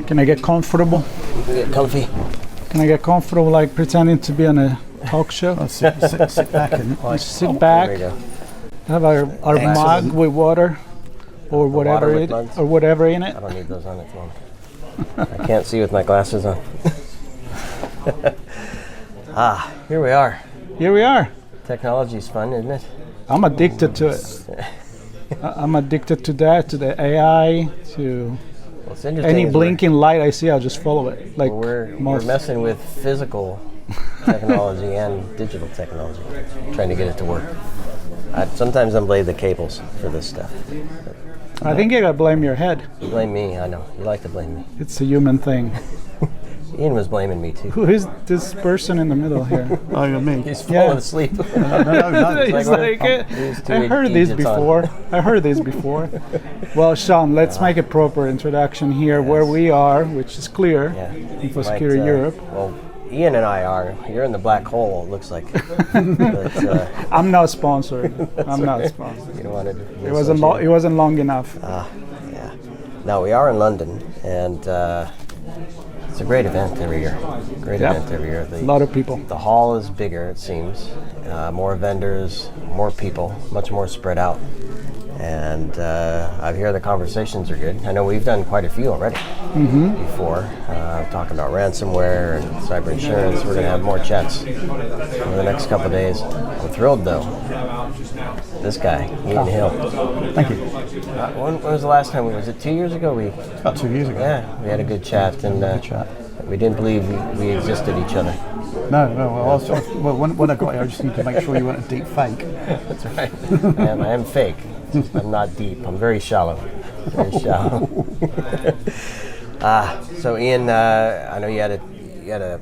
Can I get comfortable? You can get comfy. Can I get comfortable, like pretending to be on a talk show? Sit back and Sit back. There you go. Have our mug with water, or whatever water with it, bugs? or whatever in it. I don't need those on at the moment. I can't see with my glasses on. Here we are. Here we are. Technology's fun, isn't it? I'm addicted to it. I'm addicted to that, to the AI, to Well, it's interesting. any blinking light I see, I'll just follow it. Like We're most. messing with physical technology and digital technology, trying to get it to work. Sometimes I'm blame the cables for this stuff. I think you gotta blame your head. You blame me, I know. You like to blame me. It's a human thing. Ian was blaming me too. Who is this person in the middle here? Oh, you're me. He's falling asleep. No. He's like, I heard this before. I heard this before. Well, Sean, let's make a proper introduction here where we are, which is clear. Yeah. Infosecurity Europe. Well, Ian and I are. You're in the black hole, it looks like. But, I'm not sponsored. I'm not sponsored. you don't want to. It wasn't long enough. Yeah. Now we are in London, and it's a great event every year. Event every year. A lot of people. The hall is bigger, it seems. More vendors, more people, much more spread out. And I hear the conversations are good. I know we've done quite a few already before, talking about ransomware and cyber insurance. We're going to have more chats over the next couple of days. I'm thrilled, though. This guy, Ian Hill. Thank you. When was the last time? Was it 2 years ago? About 2 years ago. Yeah, we had a good chat, and we didn't believe we existed each other. No. Well, when I got here, I just need to make sure you weren't a deep fake. That's right. I am fake. I'm not deep. I'm very shallow. Very shallow. So Ian, I know you had a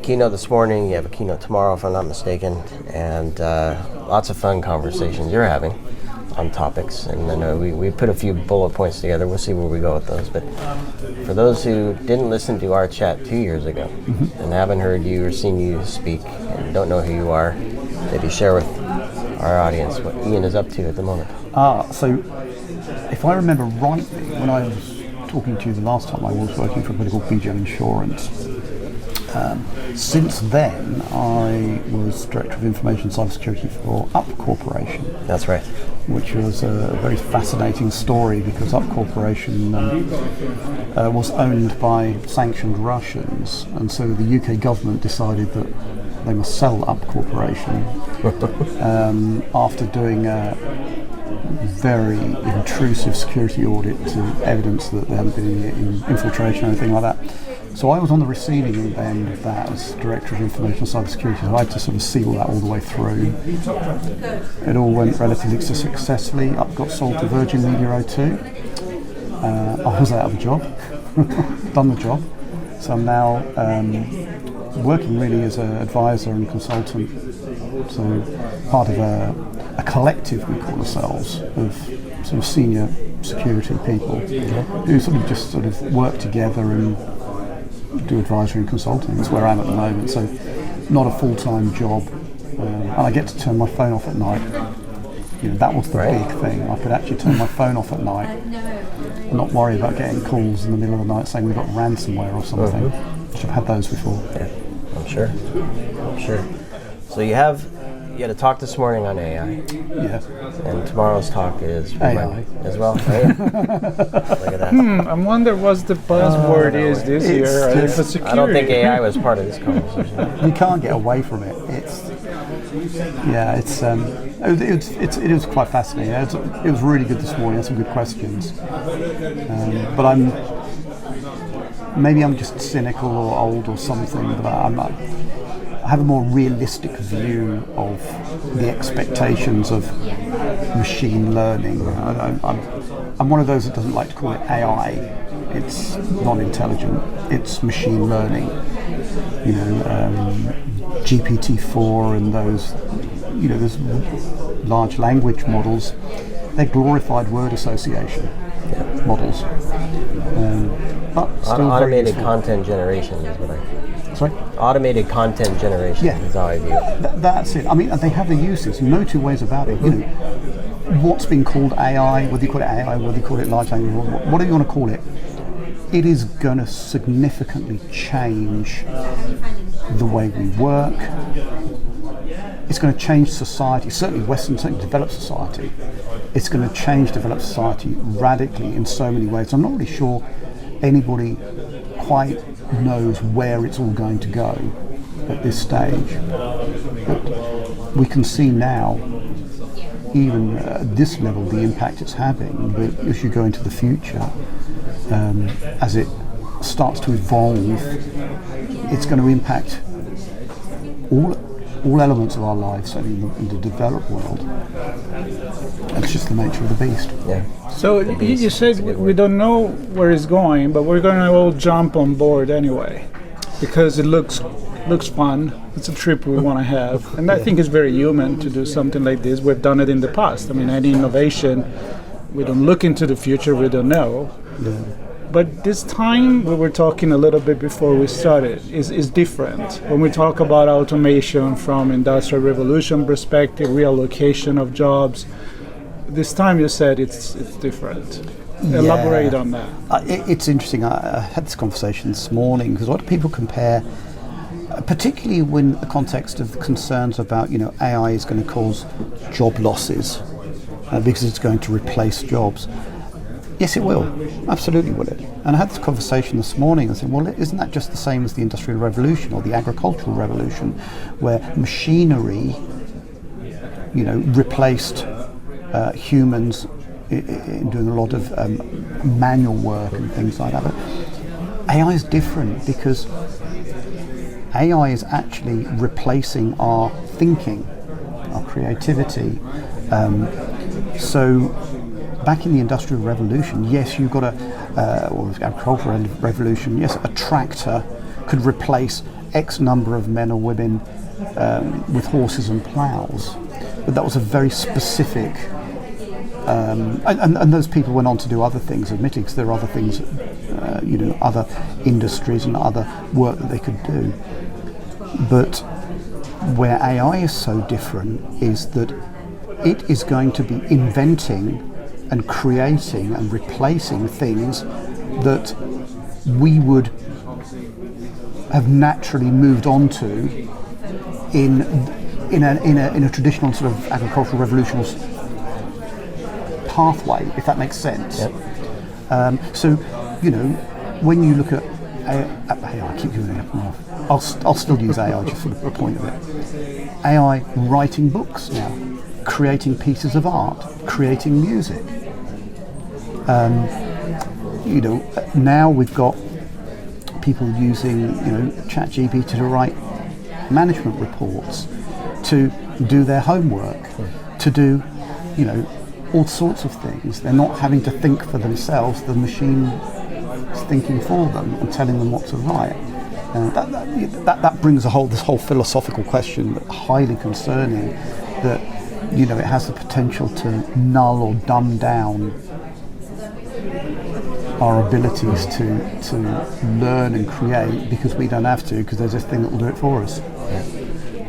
keynote this morning. You have a keynote tomorrow, if I'm not mistaken, and lots of fun conversations you're having on topics. And I know we put a few bullet points together. We'll see where we go with those. But for those who didn't listen to our chat 2 years ago and haven't heard you or seen you speak and don't know who you are, maybe share with our audience what Ian is up to at the moment. So if I remember rightly, when I was talking to you the last time, I was working for a company called BJ Insurance. Since then, I was Director of Information Cybersecurity for Up Corporation. That's right. Which was a very fascinating story because Up Corporation was owned by sanctioned Russians, and so the UK government decided that they must sell Up Corporation after doing a very intrusive security audit to evidence that there hadn't been any infiltration or anything like that. So I was on the receiving end of that as Director of Information Cybersecurity, so I had to sort of see all that all the way through. It all went relatively successfully. Up got sold to Virgin Media O2. I was out of a job, done the job. So I'm now working really as an advisor and consultant. So part of a collective, we call ourselves, of sort of senior security people who sort of work together and do advisory and consulting. That's where I am at the moment. So not a full-time job, and I get to turn my phone off at night. That was the big thing. I could actually turn my phone off at night and not worry about getting calls in the middle of the night saying we've got ransomware or something. Which I've had those before. Yeah, I'm sure. So you had a talk this morning on AI. Yeah. And tomorrow's talk is AI as well. Right? Look at that. I wonder what the buzzword is this year. Infosecurity. I don't think AI was part of this conversation. You can't get away from it. It was quite fascinating. It was really good this morning. I had some good questions. But maybe I'm just cynical or old or something, but I have a more realistic view of the expectations of machine learning. I'm one of those that doesn't like to call it AI. It's non-intelligent. It's machine learning. GPT-4 and those large language models. They're glorified word association models. But still automated content generation is what I think. Sorry? Automated content generation is how I view it. That's it. I mean, they have their uses, no two ways about it. What's been called AI, whether you call it AI, whether you call it large language model, whatever you want to call it, it is going to significantly change the way we work. It's going to change society, certainly Western, certainly developed society. It's going to change developed society radically in so many ways. I'm not really sure anybody quite knows where it's all going to go at this stage. But we can see now, even at this level, the impact it's having. But as you go into the future, as it starts to evolve, it's going to impact all elements of our lives, certainly in the developed world. That's just the nature of the beast. Yeah. So you said we don't know where it's going, but we're going to all jump on board anyway, because it looks fun. It's a trip we want to have, and I think it's very human to do something like this. We've done it in the past. I mean, any innovation, we don't look into the future, we don't know. Yeah. But this time, we were talking a little bit before we started, is different. When we talk about automation from industrial revolution perspective, reallocation of jobs, this time you said it's different. Yeah. Elaborate on that. It's interesting. I had this conversation this morning because a lot of people compare, particularly when the context of the concerns about, AI is going to cause job losses because it's going to replace jobs. Yes, it will. Absolutely will it. And I had this conversation this morning and said, well, isn't that just the same as the Industrial Revolution or the Agricultural Revolution, where machinery, replaced humans in doing a lot of manual work and things like that. But AI is different because AI is actually replacing our thinking, our creativity. So back in the Industrial Revolution, yes, you've got or the Agricultural Revolution, yes, a tractor could replace X number of men or women with horses and plows. But that was a very specific, and those people went on to do other things, admittedly, because there are other things, other industries and other work that they could do. But where AI is so different is that it is going to be inventing and creating and replacing things that we would have naturally moved on to in a traditional sort of agricultural revolution pathway, if that makes sense. Yep. So, when you look at AI, I keep using it. I'll still use AI just for the point of it. AI writing books now, creating pieces of art, creating music. Now we've got people using, ChatGPT to write management reports, to do their homework, to do, all sorts of things. They're not having to think for themselves. The machine is thinking for them and telling them what to write. That brings this whole philosophical question, highly concerning, that it has the potential to null or dumb down our abilities to learn and create, because we don't have to, because there's this thing that will do it for us. Yeah.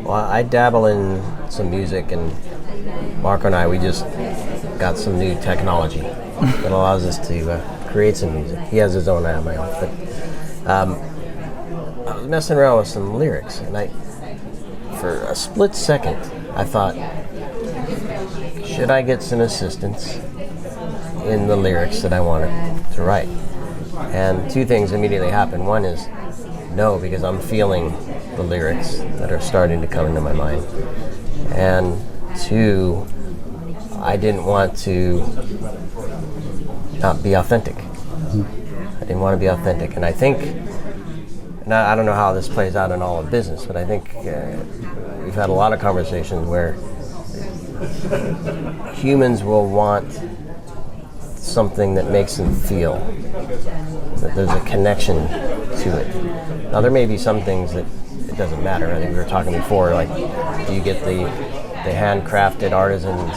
Well, I dabble in some music, and Marco and I, we just got some new technology that allows us to create some music. He has his own, I have my own. But I was messing around with some lyrics, and for a split second, I thought, should I get some assistance in the lyrics that I wanted to write? And two things immediately happened. One is no, because I'm feeling the lyrics that are starting to come into my mind. And two, I didn't want to not be authentic. I didn't want to be authentic. And I think, and I don't know how this plays out in all of business, but I think we've had a lot of conversations where humans will want something that makes them feel that there's a connection to it. Now, there may be some things that it doesn't matter. I think we were talking before, like, do you get the handcrafted artisan's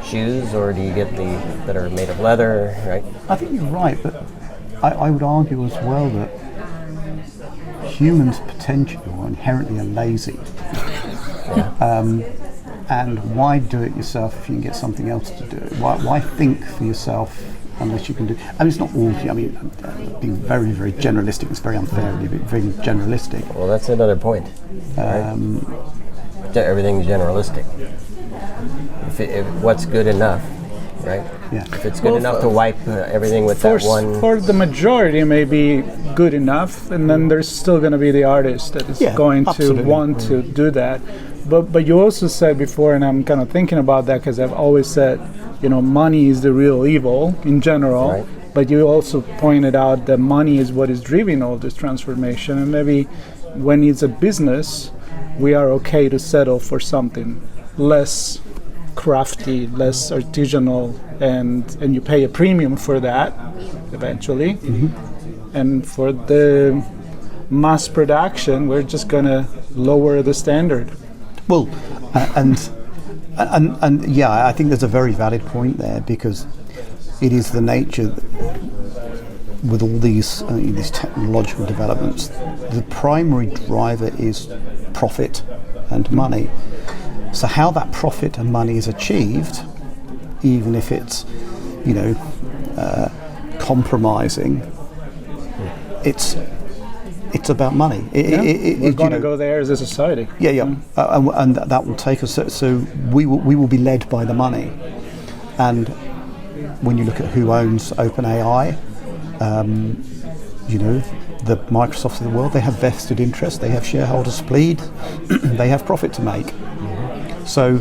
shoes, or do you get the that are made of leather, right? I think you're right, but I would argue as well that humans potentially or inherently are lazy. Yeah. And why do it yourself if you can get something else to do it? Why think for yourself unless you can do. I mean, it's not all. I mean, being very, very generalistic. It's very unfair to be very generalistic. Well, that's another point. Right? Everything's generalistic. If what's good enough, right? Yeah. If it's good enough to wipe everything with that one. For the majority, it may be good enough, and then there's still going to be the artist that is going absolutely. to want to do that. But you also said before, and I'm kind of thinking about that because I've always said, money is the real evil in general. Right. But you also pointed out that money is what is driving all this transformation, and maybe when it's a business, we are okay to settle for something less crafty, less artisanal, and you pay a premium for that eventually. Mm-hmm. And for the mass production, we're just going to lower the standard. Well, and yeah, I think there's a very valid point there, because it is the nature with all these technological developments. The primary driver is profit and money. So how that profit and money is achieved, even if it's, compromising, it's about money. We're going to go there as a society. And that will take us. So we will be led by the money. And when you look at who owns OpenAI, the Microsofts of the world, they have vested interest, they have shareholder spleen, they have profit to make. So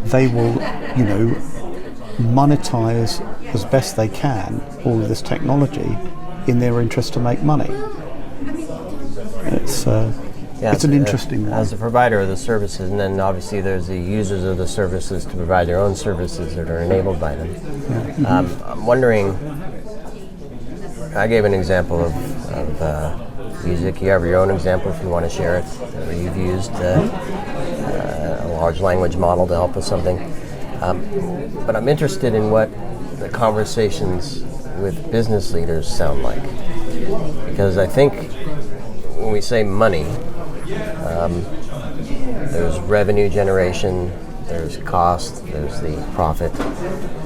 they will, monetize as best they can all of this technology in their interest to make money. It's an interesting one. As a provider of the services, and then obviously there's the users of the services to provide their own services that are enabled by them. Yeah. I'm wondering, I gave an example of music. You have your own example if you want to share it, where you've used a large language model to help with something. But I'm interested in what the conversations with business leaders sound like. Because I think when we say money, there's revenue generation, there's cost, there's the profit,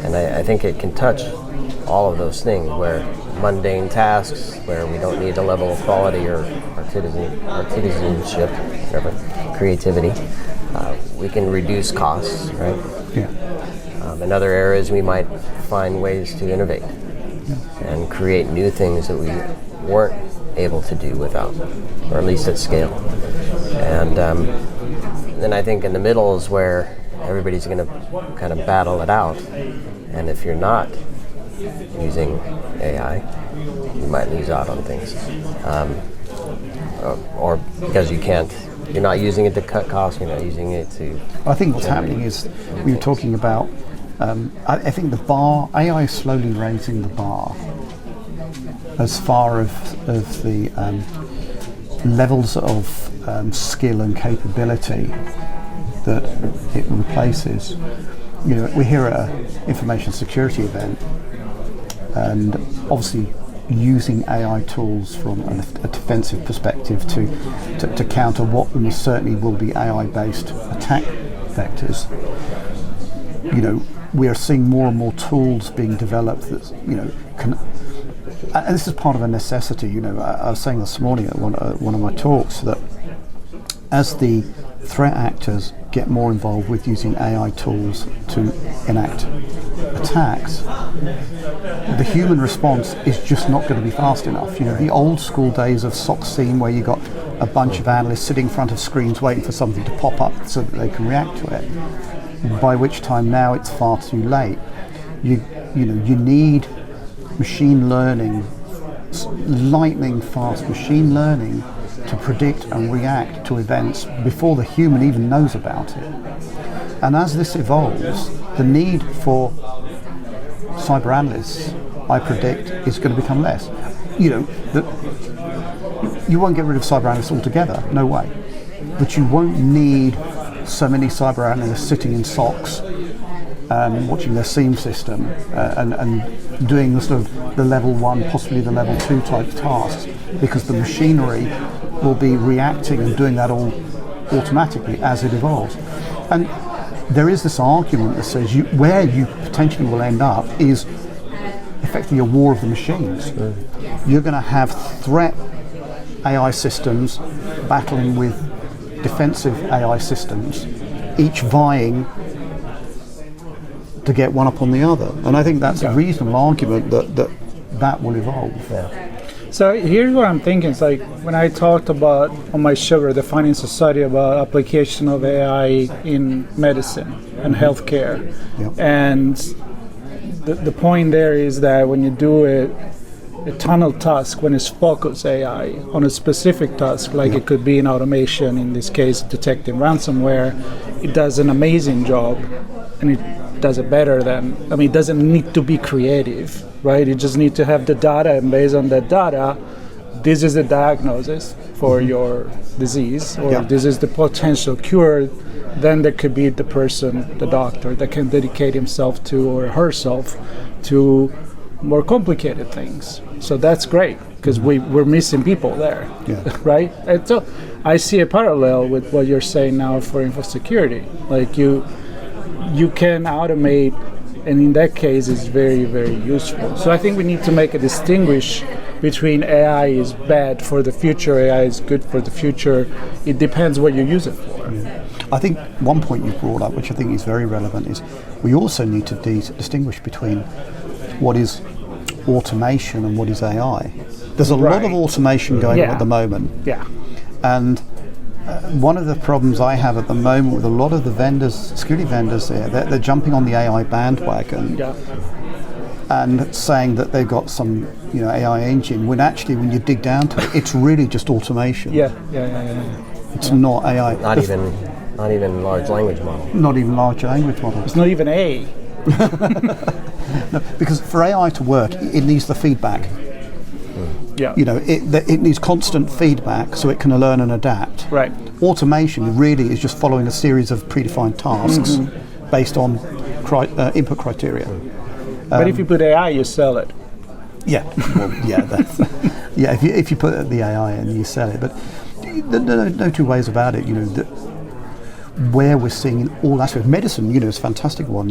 and I think it can touch all of those things, where mundane tasks, where we don't need a level of quality or artisanship, whatever, creativity, we can reduce costs, right? Yeah. In other areas, we might find ways to innovate and create new things that we weren't able to do without, or at least at scale. And then I think in the middle is where everybody's going to kind of battle it out. And if you're not using AI, you might lose out on things. Or because you're not using it to cut costs, you're not using it to... I think what's happening is, we were talking about, I think the bar, AI is slowly raising the bar as far as the levels of skill and capability that it replaces. We're here at an information security event, and obviously using AI tools from a defensive perspective to counter what almost certainly will be AI-based attack vectors. We are seeing more and more tools being developed that can. And this is part of a necessity. I was saying this morning at one of my talks that as the threat actors get more involved with using AI tools to enact attacks, the human response is just not going to be fast enough. The old school days of SOC scene, where you got a bunch of analysts sitting in front of screens waiting for something to pop up so that they can react to it, by which time now it's far too late. You need machine learning, lightning fast machine learning, to predict and react to events before the human even knows about it. And as this evolves, the need for cyber analysts, I predict, is going to become less. You won't get rid of cyber analysts altogether, no way. But you won't need so many cyber analysts sitting in SOCs, watching their SIEM system and doing the level 1, possibly the level 2 type tasks, because the machinery will be reacting and doing that all automatically as it evolves. And there is this argument that says where you potentially will end up is effectively a war of the machines. You're going to have threat AI systems battling with defensive AI systems, each vying to get one up on the other. And I think that's a reasonable argument that will evolve. So here's what I'm thinking. It's like when I talked about on my show, Defining Society, about application of AI in medicine and healthcare. And the point there is that when you do a tunnel task, when it's focused AI on a specific task, like it could be in automation, in this case detecting ransomware, it does an amazing job, and it does it better than, it doesn't need to be creative, right? You just need to have the data, and based on that data, this is the diagnosis for your disease, or this is the potential cure. Then there could be the person, the doctor, that can dedicate himself to, or herself to, more complicated things. So that's great, because we're missing people there, right? And so I see a parallel with what you're saying now for Infosecurity. Like you can automate, and in that case it's very, very useful. So I think we need to make a distinguish between AI is bad for the future, AI is good for the future. It depends what you use it for. I think one point you brought up, which I think is very relevant, is we also need to distinguish between what is automation and what is AI. There's a lot of automation going on at the moment. And one of the problems I have at the moment with a lot of the vendors, security vendors there, they're jumping on the AI bandwagon and saying that they've got some AI engine, when actually when you dig down to it, it's really just automation. It's not AI. Not even large language model. Not even large language model. It's not even A. No, because for AI to work, it needs the feedback. It needs constant feedback so it can learn and adapt. Right. Automation really is just following a series of predefined tasks based on input criteria. But if you put AI, you sell it. That's if you put the AI in, you sell it. But no two ways about it. Where we're seeing in all aspects, medicine, is a fantastic one.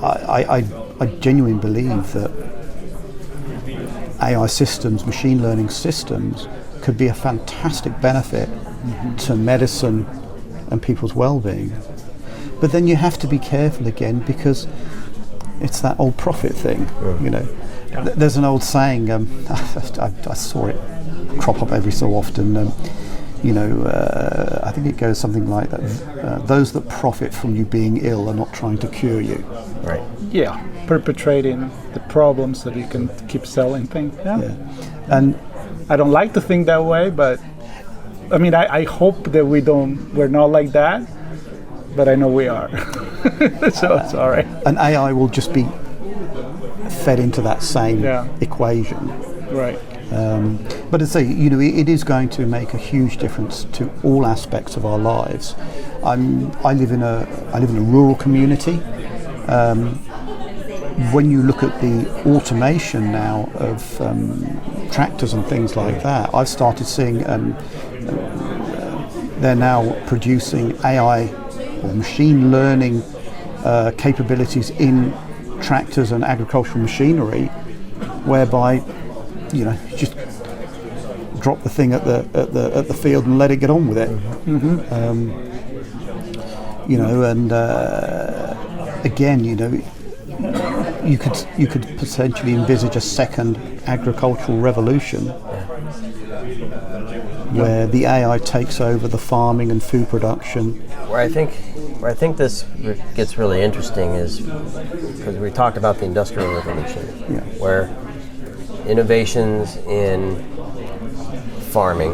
I genuinely believe that AI systems, machine learning systems, could be a fantastic benefit to medicine and people's well-being. But then you have to be careful again, because it's that old profit thing. There's an old saying, I saw it crop up every so often. I think it goes something like that. Those that profit from you being ill are not trying to cure you. Right. Yeah, perpetrating the problem so that you can keep selling things. And I don't like to think that way, but I hope that we're not like that, but I know we are. So it's all right. And AI will just be fed into that same equation. Right. But as I say, it is going to make a huge difference to all aspects of our lives. I live in a rural community. When you look at the automation now of tractors and things like that, I've started seeing they're now producing AI or machine learning capabilities in tractors and agricultural machinery, whereby just drop the thing at the field and let it get on with it. And again, you could potentially envisage a second agricultural revolution where the AI takes over the farming and food production. Where I think this gets really interesting is because we talked about the Industrial Revolution, where innovations in farming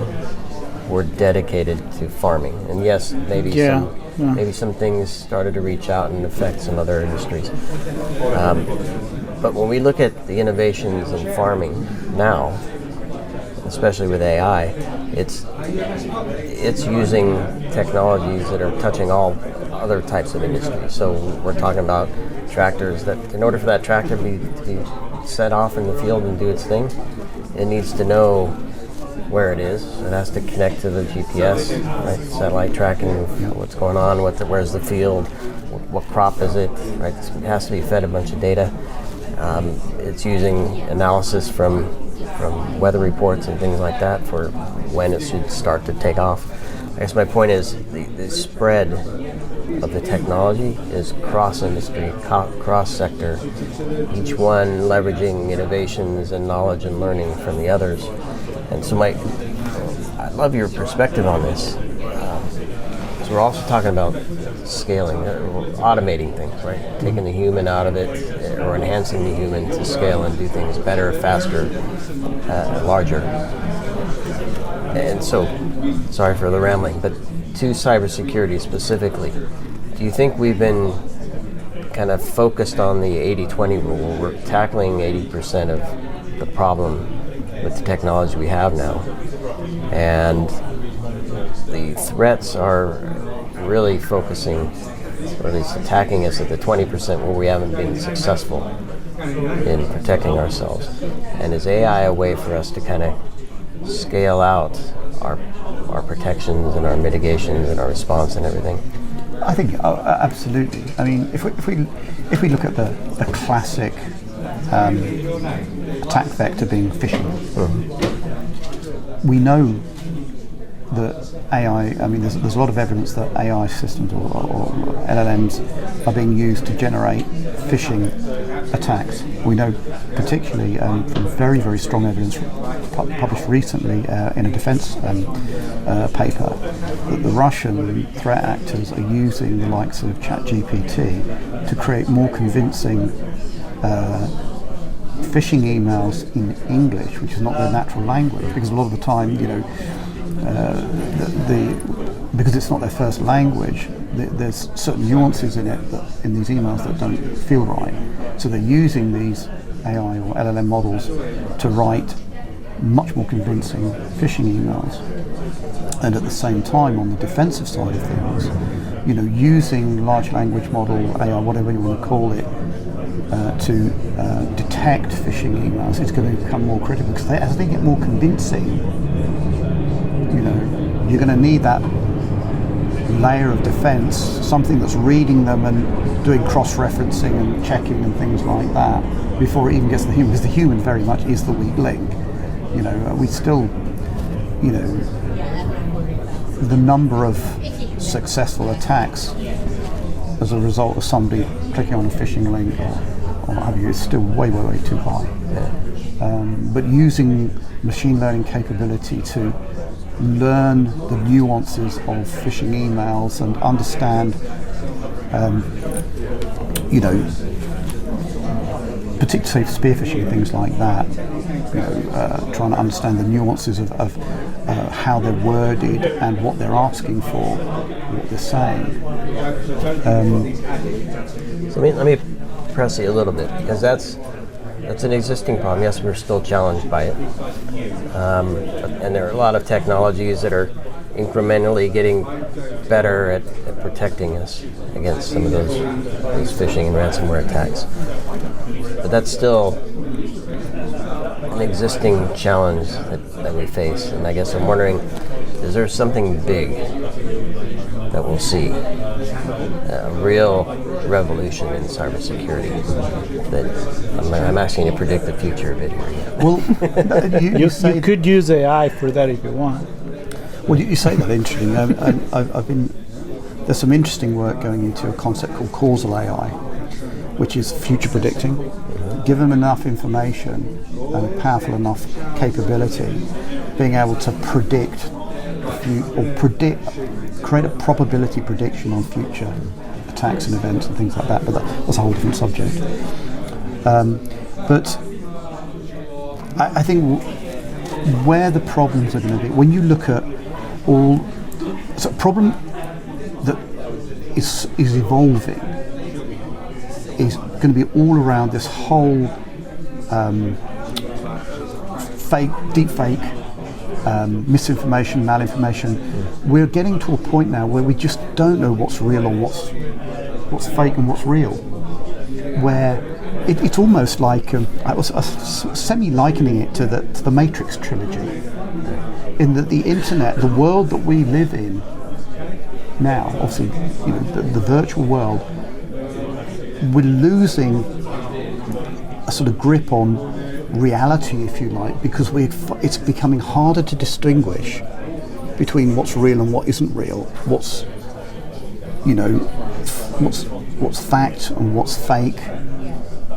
were dedicated to farming, and yes, maybe some things started to reach out and affect some other industries. But when we look at the innovations in farming now, especially with AI, it's using technologies that are touching all other types of industries. So we're talking about tractors that, in order for that tractor to be set off in the field and do its thing, it needs to know where it is. It has to connect to the GPS, right? Satellite tracking what's going on, where's the field, what crop is it, right? It has to be fed a bunch of data. It's using analysis from weather reports and things like that for when it should start to take off. I guess my point is the spread of the technology is cross-industry, cross-sector, each one leveraging innovations and knowledge and learning from the others. And so I love your perspective on this. So we're also talking about scaling, automating things, right? Taking the human out of it, or enhancing the human to scale and do things better, faster, larger. And so, sorry for the rambling, but to cybersecurity specifically, do you think we've been kind of focused on the 80-20 rule? We're tackling 80% of the problem with the technology we have now, and the threats are really focusing, or at least attacking us at the 20% where we haven't been successful in protecting ourselves. And is AI a way for us to kind of scale out our protections and our mitigations and our response and everything? I think absolutely. I mean, if we look at the classic attack vector being phishing, we know that AI. I mean, there's a lot of evidence that AI systems or LLMs are being used to generate phishing attacks. We know particularly from very, very strong evidence published recently in a defense paper that the Russian threat actors are using the likes of ChatGPT to create more convincing phishing emails in English, which is not their natural language, because a lot of the time, because it's not their first language, there's certain nuances in it in these emails that don't feel right. So they're using these AI or LLM models to write much more convincing phishing emails. And at the same time, on the defensive side of things, using large language model, AI, whatever you want to call it, to detect phishing emails, it's going to become more critical, because as they get more convincing, you're going to need that layer of defense, something that's reading them and doing cross-referencing and checking and things like that before it even gets to the human, because the human very much is the weak link. We still, the number of successful attacks as a result of somebody clicking on a phishing link or what have you is still way, way, way too high. But using machine learning capability to learn the nuances of phishing emails and understand, particularly spear phishing and things like that, trying to understand the nuances of how they're worded and what they're asking for, what they're saying. So let me press you a little bit, because that's an existing problem. Yes, we're still challenged by it. And there are a lot of technologies that are incrementally getting better at protecting us against some of those phishing and ransomware attacks. But that's still an existing challenge that we face. And I guess I'm wondering, is there something big that we'll see, a real revolution in cybersecurity? That I'm asking you to predict the future a bit here. Well, you could use AI for that if you want. Well, you say that interesting. There's some interesting work going into a concept called causal AI, which is future predicting. Give them enough information and powerful enough capability, being able to predict create a probability prediction on future attacks and events and things like that. But that's a whole different subject. But I think where the problems are going to be, when you look at so a problem that is evolving is going to be all around this whole deep fake, misinformation, malinformation. We're getting to a point now where we just don't know what's real or what's fake and what's real. Where it's almost like I was semi-likening it to the Matrix trilogy, in that the internet, the world that we live in now, obviously, the virtual world, we're losing a sort of grip on reality, if you like, because it's becoming harder to distinguish between what's real and what isn't real, what's fact and what's fake,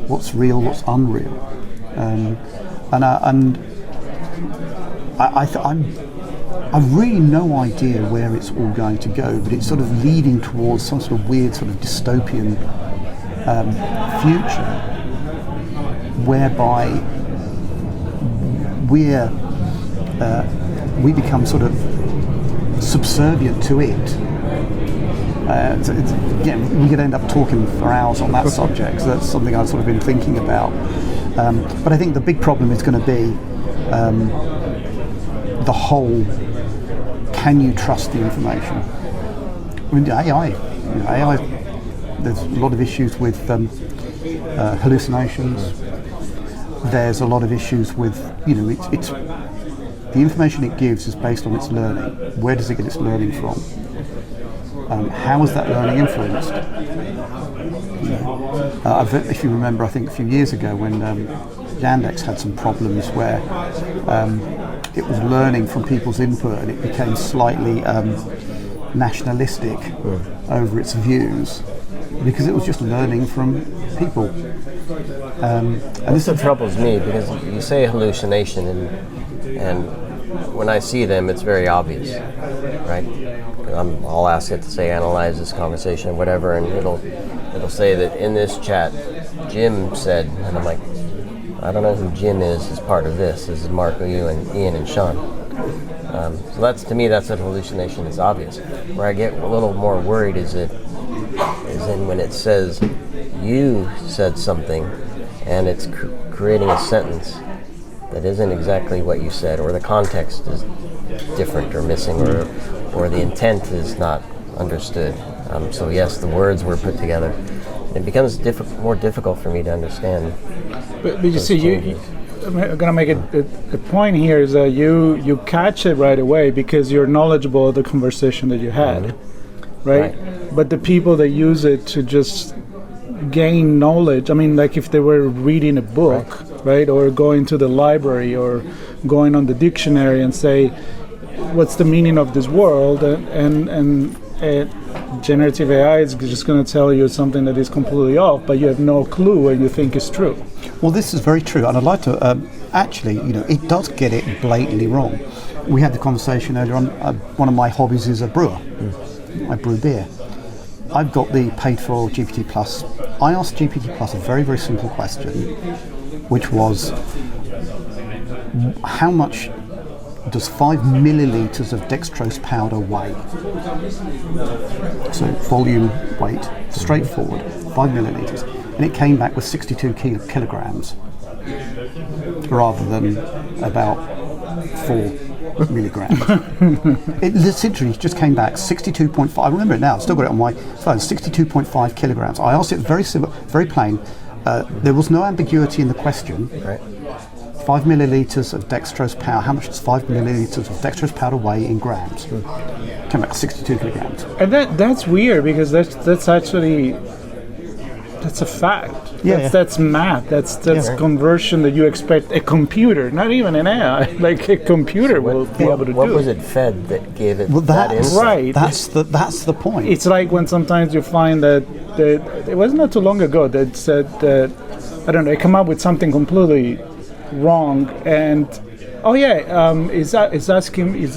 what's real, what's unreal, I've really no idea where it's all going to go, but it's sort of leading towards some sort of weird sort of dystopian future, whereby we become sort of subservient to it. We could end up talking for hours on that subject, so that's something I've sort of been thinking about. But I think the big problem is going to be the whole, can you trust the information? I mean, AI, there's a lot of issues with hallucinations. There's a lot of issues with, it's the information it gives is based on its learning. Where does it get its learning from? How is that learning influenced? If you remember, I think a few years ago when Yandex had some problems where it was learning from people's input and it became slightly nationalistic over its views because it was just learning from people. And this troubles me because you say hallucination and when I see them, it's very obvious, right? I'll ask it to say analyze this conversation, whatever, and it'll say that in this chat, Jim said, and I'm like, I don't know who Jim is as part of this. This is Marco, you, and Ian, and Sean. So that's, to me, that's a hallucination. It's obvious. Where I get a little more worried is in when it says you said something, and it's creating a sentence that isn't exactly what you said, or the context is different or missing, or the intent is not understood. So yes, the words were put together. It becomes more difficult for me to understand. But you see, I'm going to make a point here is that you catch it right away because you're knowledgeable of the conversation that you had, right? But the people that use it to just gain knowledge, I mean, like if they were reading a book, right, or going to the library or going on the dictionary and say, what's the meaning of this world, and generative AI is just going to tell you something that is completely off, but you have no clue and you think is true. Well, this is very true, and I'd like to actually, it does get it blatantly wrong. We had the conversation earlier on. One of my hobbies is a brewer. I brew beer. I've got the paid for GPT Plus. I asked GPT Plus a very, very simple question, which was, how much does 5 milliliters of dextrose powder weigh? So volume, weight, straightforward, 5 milliliters. And it came back with 62 kilograms rather than about 4 milligrams. It literally just came back 62.5. I remember it now, I've still got it on my phone, 62.5 kilograms. I asked it very simple, very plain. There was no ambiguity in the question. Right. 5 milliliters of dextrose powder. How much does 5 milliliters of dextrose powder weigh in grams? Came back 62 kilograms. And that's weird because that's actually a fact. That's math. That's conversion that you expect a computer, not even an AI, like a computer will be able to do. What was it fed that gave it that insight? Right. That's the point. It's like when sometimes you find that it was not too long ago that said that, I don't know, they come up with something completely wrong, and is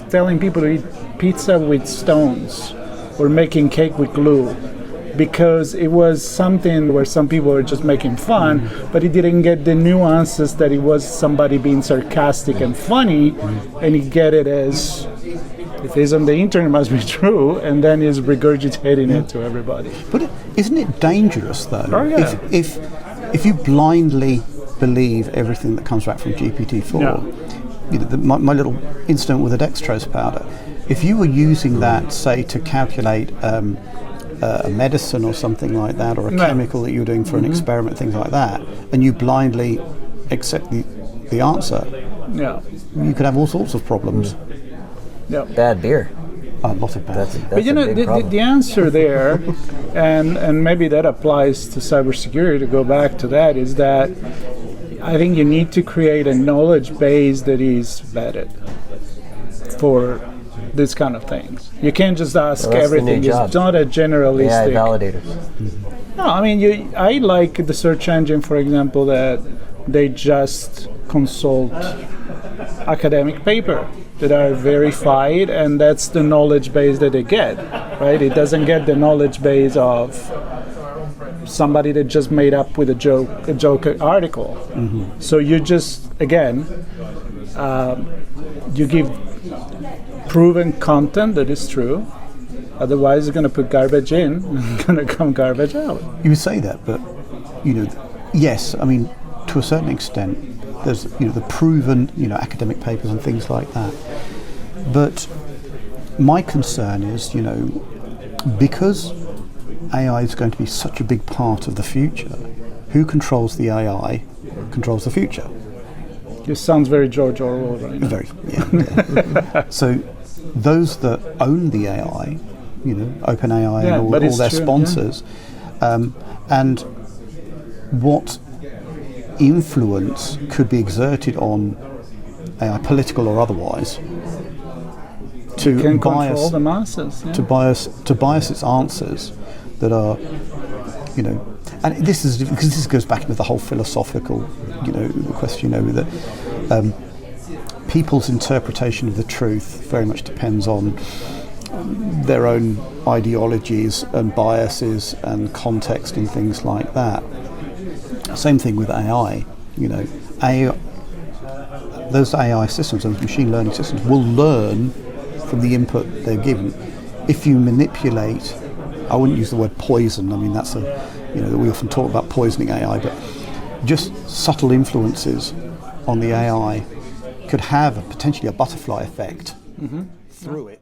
telling people to eat pizza with stones or making cake with glue, because it was something where some people were just making fun, but he didn't get the nuances that it was somebody being sarcastic and funny, and he get it as if it's on the internet it must be true, and then is regurgitating it to everybody. But isn't it dangerous though? Oh, yeah. If you blindly believe everything that comes back from GPT-4, my little incident with the dextrose powder, if you were using that, say, to calculate a medicine or something like that, or a chemical that you were doing for an experiment, things like that, and you blindly accept the answer, you could have all sorts of problems. Bad beer. A lot of bad. But the answer there, and maybe that applies to cybersecurity, to go back to that, is that I think you need to create a knowledge base that is vetted for this kind of things. You can't just ask everything. It's not a generalistic. AI validators. No, I mean, I like the search engine, for example, that they just consult academic paper that are verified, and that's the knowledge base that they get, right? It doesn't get the knowledge base of somebody that just made up with a joke article. So you just, again, you give proven content that is true. Otherwise, you're going to put garbage in and going to come garbage out. You would say that, but yes. I mean, to a certain extent, there's the proven academic papers and things like that. But my concern is because AI is going to be such a big part of the future, who controls the AI controls the future. This sounds very George Orwell right now. Very, yeah. So those that own the AI, OpenAI and all their sponsors, and what influence could be exerted on AI, political or otherwise, to control the masses, to bias its answers that are, and this is because this goes back into the whole philosophical, the question, that people's interpretation of the truth very much depends on their own ideologies and biases and context and things like that. Same thing with AI. Those AI systems, those machine learning systems, will learn from the input they're given. If you manipulate, I wouldn't use the word poison. I mean, that's we often talk about poisoning AI, but just subtle influences on the AI could have potentially a butterfly effect through it.